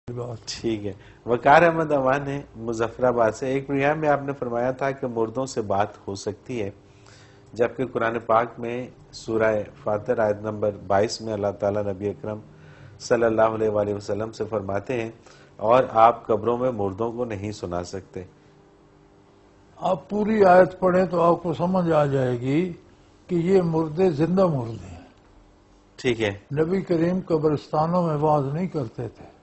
ٹھیک ہے. وقار احمد امان ہے مظفر آباد سے. ایک پروگرام میں آپ نے فرمایا تھا کہ مردوں سے بات ہو سکتی ہے، جبکہ قرآن پاک میں سورہ فاتر آیت نمبر 22 میں اللہ تعالیٰ نبی اکرم صلی اللہ علیہ وآلہ وسلم سے فرماتے ہیں اور آپ قبروں میں مردوں کو نہیں سنا سکتے. آپ پوری آیت پڑھیں تو آپ کو سمجھ آ جائے گی کہ یہ مردے زندہ مردے ہیں. ٹھیک ہے. نبی کریم قبرستانوں میں واعظ نہیں کرتے تھے.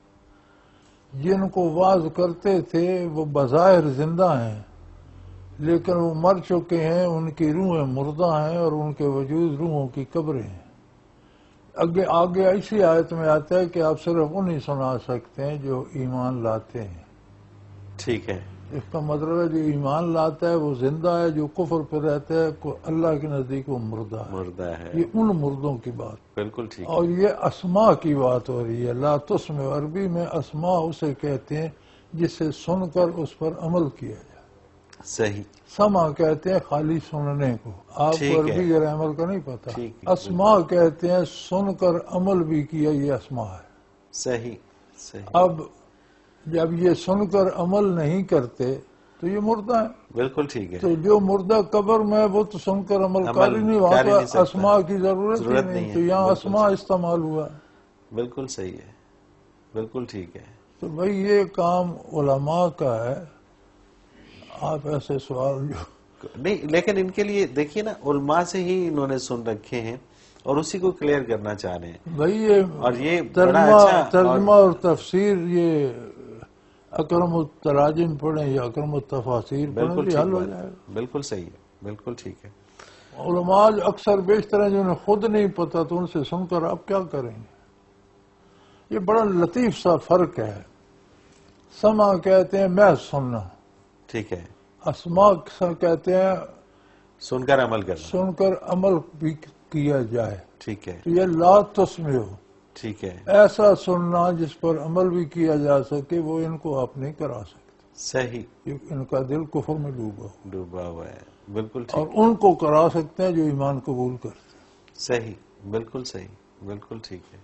جن کو واعظ کرتے تھے وہ بظاہر زندہ ہیں لیکن وہ مر چکے ہیں، ان کی روحیں مردہ ہیں اور ان کے وجود روحوں کی قبریں ہیں. آگے ایسی آیت میں آتا ہے کہ آپ صرف انہیں سنا سکتے ہیں جو ایمان لاتے ہیں. ٹھیک ہے. اس کا مطلب ہے جو ایمان لاتا ہے وہ زندہ ہے، جو کفر پہ رہتا ہے اللہ کے نزدیک وہ مردہ ہے. یہ ان مردوں کی بات. بالکل ٹھیک. اور یہ اسماء کی بات ہو رہی ہے. لا تسمع عربی میں اسماء اسے کہتے ہیں جسے سن کر اس پر عمل کیا جائے. صحیح. سما کہتے ہیں خالی سننے کو. آپ کو عربی گرامر کا نہیں پتا. اسماء کہتے ہیں سن کر عمل بھی کیا، یہ اسماء ہے. صحیح. اب جب یہ سن کر عمل نہیں کرتے تو یہ مردہ ہیں. بالکل ٹھیک ہے. تو جو مردہ قبر میں وہ تو سن کر عمل کر ہی نہیں، وہاں تو اسماء کی ضرورت ہی نہیں، تو یہاں اسماء استعمال ہوا. بالکل صحیح ہے. بالکل ٹھیک ہے. تو بھائی یہ کام علماء کا ہے. آپ ایسے سوال جو نہیں، لیکن ان کے لیے دیکھیے نا، علماء سے ہی انہوں نے سن رکھے ہیں اور اسی کو کلیئر کرنا چاہ رہے ہیں. بھائی یہ ترجمہ اور تفسیر، یہ اکرم التراجم پڑھیں یا اکرم التفاسیر پڑھیں، حل ہو جائے گا. بالکل صحیح ہے. بالکل ٹھیک ہے. علماء اکثر بیشتر ہیں جنہیں خود نہیں پتا تو ان سے سن کر آپ کیا کریں گے. یہ بڑا لطیف سا فرق ہے. سما کہتے ہیں محض سننا. ٹھیک ہے. اسماء کہتے ہیں سن کر عمل کرنا، سن کر عمل بھی کیا جائے. ٹھیک ہے. تو یہ لا تسمعوا، ٹھیک ہے، ایسا سننا جس پر عمل بھی کیا جا سکے، وہ ان کو آپ نہیں کرا سکتے. صحیح. ان کا دل کفر میں ڈوبا ہوا ہے. بالکل ٹھیک. اور ان کو کرا سکتے ہیں جو ایمان قبول کرتے ہیں. صحیح. بالکل صحیح. بالکل ٹھیک ہے.